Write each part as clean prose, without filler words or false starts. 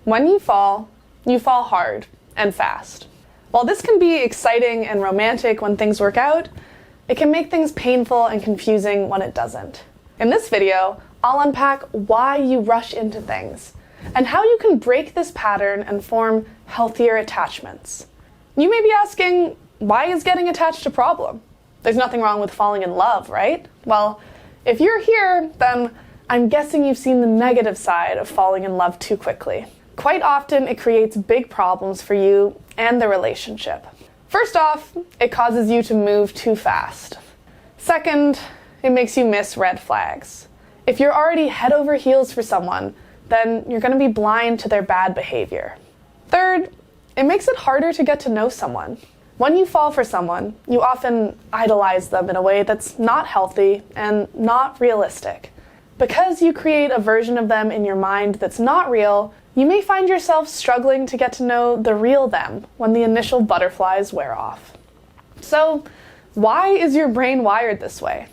When you fall hard and fast. While this can be exciting and romantic when things work out, it can make things painful and confusing when it doesn't. In this video, I'll unpack why you rush into things and how you can break this pattern and form healthier attachments. You may be asking, why is getting attached a problem? There's nothing wrong with falling in love, right? Well, if you're here, then I'm guessing you've seen the negative side of falling in love too quickly. Quite often, it creates big problems for you and the relationship. First off, it causes you to move too fast. Second, it makes you miss red flags. If you're already head over heels for someone, then you're going to be blind to their bad behavior. Third, it makes it harder to get to know someone. When you fall for someone, you often idolize them in a way that's not healthy and not realistic. Because you create a version of them in your mind that's not real, you may find yourself struggling to get to know the real them when the initial butterflies wear off. So, why is your brain wired this way?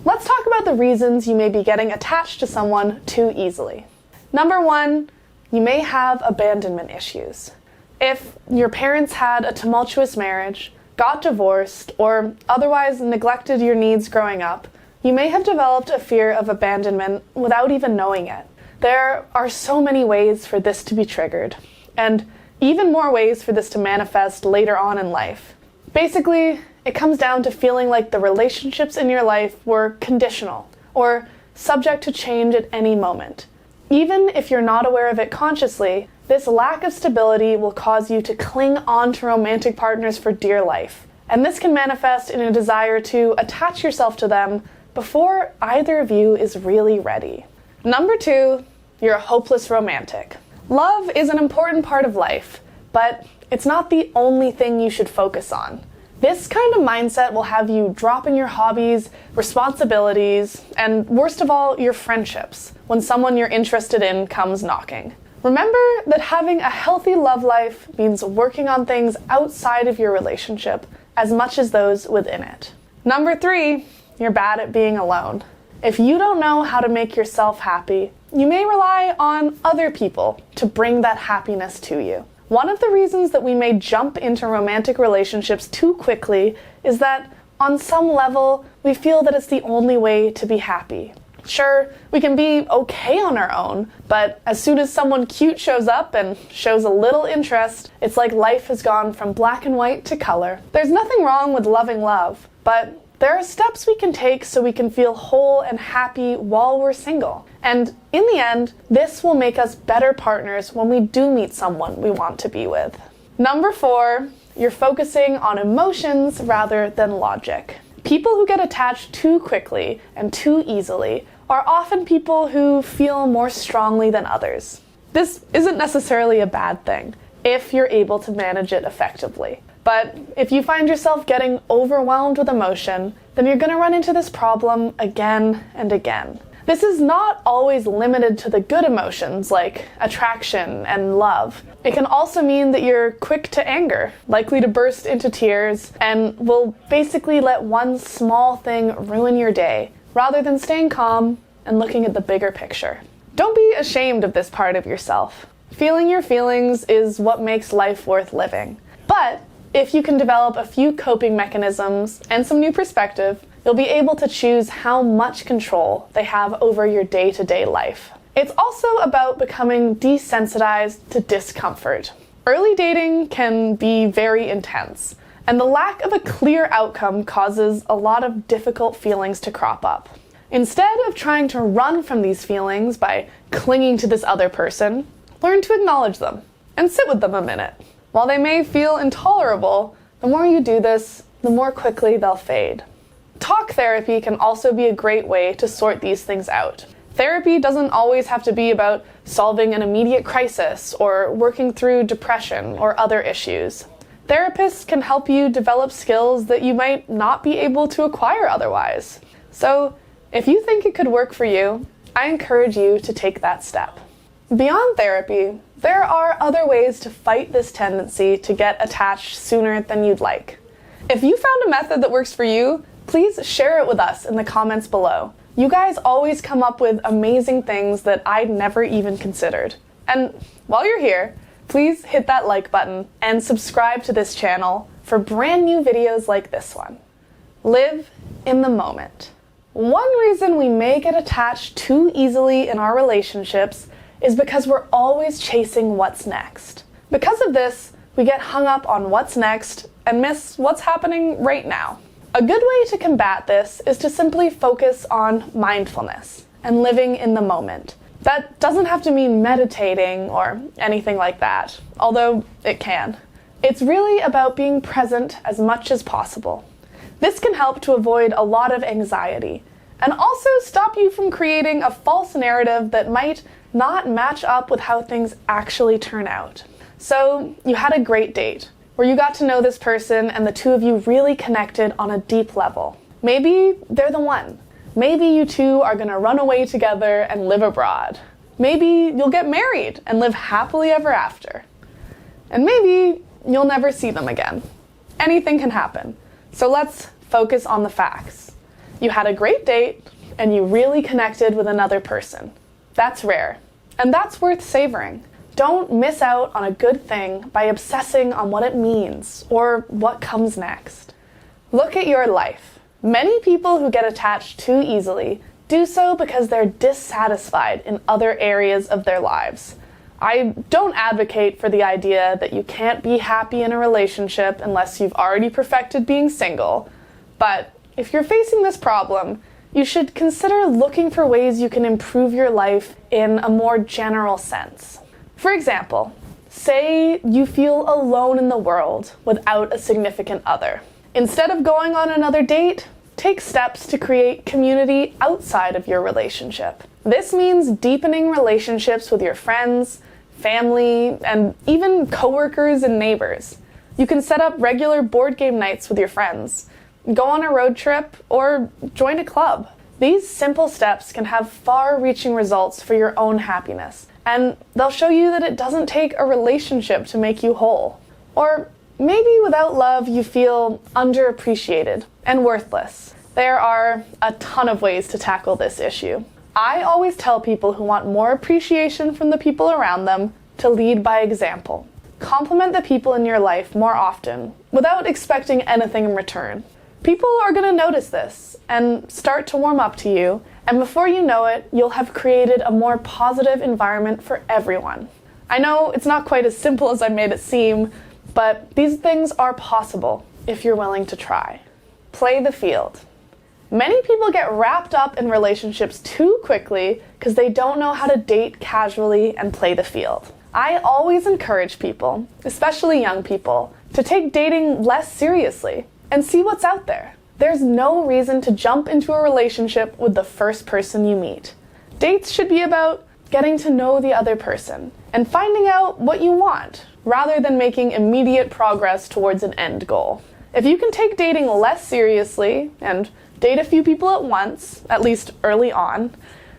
Let's talk about the reasons you may be getting attached to someone too easily. Number one, you may have abandonment issues. If your parents had a tumultuous marriage, got divorced, or otherwise neglected your needs growing up, you may have developed a fear of abandonment without even knowing it. There are so many ways for this to be triggered, and even more ways for this to manifest later on in life. Basically, it comes down to feeling like the relationships in your life were conditional, or subject to change at any moment. Even if you're not aware of it consciously, this lack of stability will cause you to cling on to romantic partners for dear life. And this can manifest in a desire to attach yourself to them before either of you is really ready. Number two, you're a hopeless romantic. Love is an important part of life, but it's not the only thing you should focus on. This kind of mindset will have you dropping your hobbies, responsibilities, and worst of all, your friendships when someone you're interested in comes knocking. Remember that having a healthy love life means working on things outside of your relationship as much as those within it. Number three, you're bad at being alone. If you don't know how to make yourself happy, you may rely on other people to bring that happiness to you. One of the reasons that we may jump into romantic relationships too quickly is that on some level, we feel that it's the only way to be happy. Sure, we can be okay on our own, but as soon as someone cute shows up and shows a little interest, it's like life has gone from black and white to color. There's nothing wrong with loving love, but there are steps we can take so we can feel whole and happy while we're single. And in the end, this will make us better partners when we do meet someone we want to be with. Number four, you're focusing on emotions rather than logic. People who get attached too quickly and too easily are often people who feel more strongly than others. This isn't necessarily a bad thing if you're able to manage it effectively. But if you find yourself getting overwhelmed with emotion, then you're going to run into this problem again and again. This is not always limited to the good emotions like attraction and love. It can also mean that you're quick to anger, likely to burst into tears, and will basically let one small thing ruin your day, rather than staying calm and looking at the bigger picture. Don't be ashamed of this part of yourself. Feeling your feelings is what makes life worth living. But if you can develop a few coping mechanisms and some new perspective, you'll be able to choose how much control they have over your day-to-day life. It's also about becoming desensitized to discomfort. Early dating can be very intense, and the lack of a clear outcome causes a lot of difficult feelings to crop up. Instead of trying to run from these feelings by clinging to this other person, learn to acknowledge them and sit with them a minute. While they may feel intolerable, the more you do this, the more quickly they'll fade. Talk therapy can also be a great way to sort these things out. Therapy doesn't always have to be about solving an immediate crisis or working through depression or other issues. Therapists can help you develop skills that you might not be able to acquire otherwise. So, if you think it could work for you, I encourage you to take that step. Beyond therapy, there are other ways to fight this tendency to get attached sooner than you'd like. If you found a method that works for you, please share it with us in the comments below. You guys always come up with amazing things that I'd never even considered. And while you're here, please hit that like button and subscribe to this channel for brand new videos like this one. Live in the moment. One reason we may get attached too easily in our relationships is because we're always chasing what's next. Because of this, we get hung up on what's next and miss what's happening right now. A good way to combat this is to simply focus on mindfulness and living in the moment. That doesn't have to mean meditating or anything like that, although it can. It's really about being present as much as possible. This can help to avoid a lot of anxiety and also stop you from creating a false narrative that might not match up with how things actually turn out. So, you had a great date, where you got to know this person and the two of you really connected on a deep level. Maybe they're the one. Maybe you two are gonna run away together and live abroad. Maybe you'll get married and live happily ever after. And maybe you'll never see them again. Anything can happen. So let's focus on the facts. You had a great date and you really connected with another person. That's rare, and that's worth savoring. Don't miss out on a good thing by obsessing on what it means or what comes next. Look at your life. Many people who get attached too easily do so because they're dissatisfied in other areas of their lives. I don't advocate for the idea that you can't be happy in a relationship unless you've already perfected being single, but if you're facing this problem, you should consider looking for ways you can improve your life in a more general sense. For example, say you feel alone in the world without a significant other. Instead of going on another date, take steps to create community outside of your relationship. This means deepening relationships with your friends, family, and even coworkers and neighbors. You can set up regular board game nights with your friends, go on a road trip, or join a club. These simple steps can have far-reaching results for your own happiness, and they'll show you that it doesn't take a relationship to make you whole. Or maybe without love you feel underappreciated and worthless. There are a ton of ways to tackle this issue. I always tell people who want more appreciation from the people around them to lead by example. Compliment the people in your life more often without expecting anything in return. People are going to notice this and start to warm up to you, and before you know it, you'll have created a more positive environment for everyone. I know it's not quite as simple as I made it seem, but these things are possible if you're willing to try. Play the field. Many people get wrapped up in relationships too quickly because they don't know how to date casually and play the field. I always encourage people, especially young people, to take dating less seriously and see what's out there. There's no reason to jump into a relationship with the first person you meet. Dates should be about getting to know the other person and finding out what you want, rather than making immediate progress towards an end goal. If you can take dating less seriously and date a few people at once, at least early on,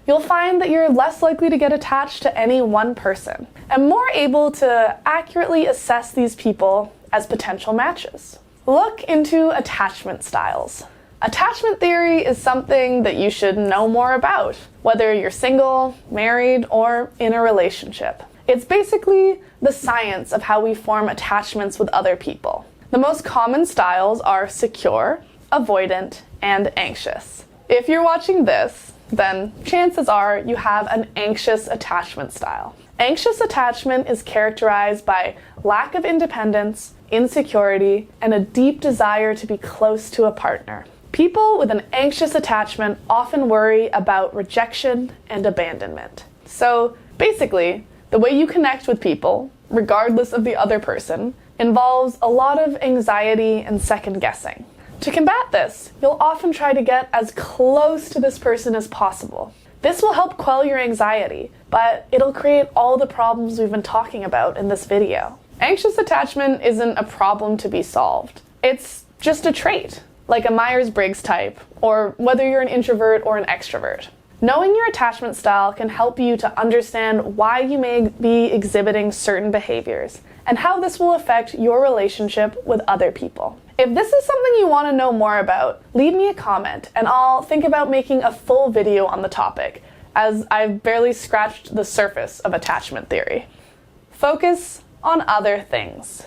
you'll find that you're less likely to get attached to any one person and more able to accurately assess these people as potential matches. Look into attachment styles. Attachment theory is something that you should know more about, whether you're single, married, or in a relationship. It's basically the science of how we form attachments with other people. The most common styles are secure, avoidant, and anxious. If you're watching this, then chances are you have an anxious attachment style. Anxious attachment is characterized by lack of independence, insecurity, and a deep desire to be close to a partner. People with an anxious attachment often worry about rejection and abandonment. So basically, the way you connect with people, regardless of the other person, involves a lot of anxiety and second guessing. To combat this, you'll often try to get as close to this person as possible. This will help quell your anxiety, but it'll create all the problems we've been talking about in this video. Anxious attachment isn't a problem to be solved. It's just a trait, like a Myers-Briggs type, or whether you're an introvert or an extrovert. Knowing your attachment style can help you to understand why you may be exhibiting certain behaviors and how this will affect your relationship with other people. If this is something you want to know more about, leave me a comment and I'll think about making a full video on the topic, as I've barely scratched the surface of attachment theory. Focus on other things.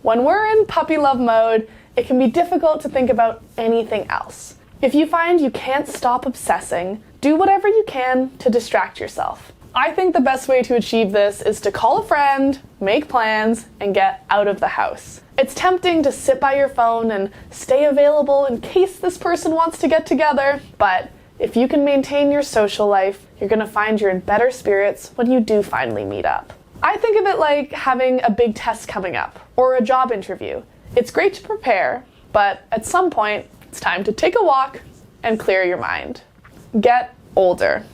When we're in puppy love mode, it can be difficult to think about anything else. If you find you can't stop obsessing, do whatever you can to distract yourself. I think the best way to achieve this is to call a friend, make plans, and get out of the house. It's tempting to sit by your phone and stay available in case this person wants to get together, but if you can maintain your social life, you're going to find you're in better spirits when you do finally meet up. I think of it like having a big test coming up, or a job interview. It's great to prepare, but at some point, it's time to take a walk and clear your mind. Get older.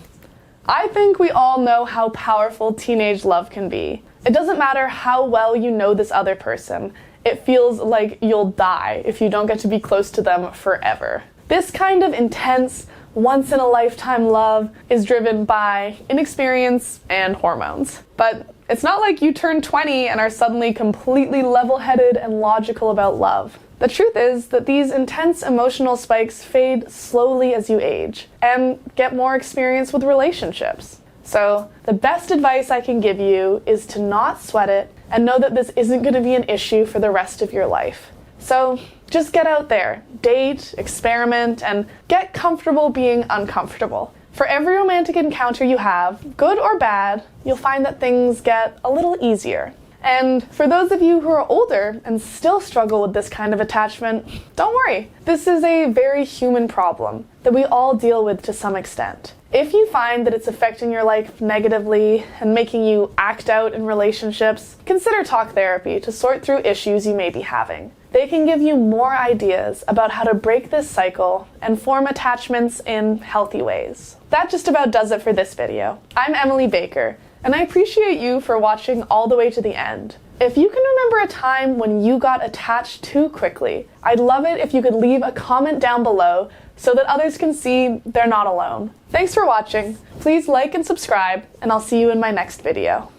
I think we all know how powerful teenage love can be. It doesn't matter how well you know this other person. It feels like you'll die if you don't get to be close to them forever. This kind of intense, once-in-a-lifetime love is driven by inexperience and hormones. But it's not like you turn 20 and are suddenly completely level-headed and logical about love. The truth is that these intense emotional spikes fade slowly as you age and get more experience with relationships. So the best advice I can give you is to not sweat it and know that this isn't going to be an issue for the rest of your life. So just get out there, date, experiment, and get comfortable being uncomfortable. For every romantic encounter you have, good or bad, you'll find that things get a little easier. And for those of you who are older and still struggle with this kind of attachment, don't worry. This is a very human problem that we all deal with to some extent. If you find that it's affecting your life negatively and making you act out in relationships, consider talk therapy to sort through issues you may be having. They can give you more ideas about how to break this cycle and form attachments in healthy ways. That just about does it for this video. I'm Emily Baker, and I appreciate you for watching all the way to the end. If you can remember a time when you got attached too quickly, I'd love it if you could leave a comment down below so that others can see they're not alone. Thanks for watching. Please like and subscribe, and I'll see you in my next video.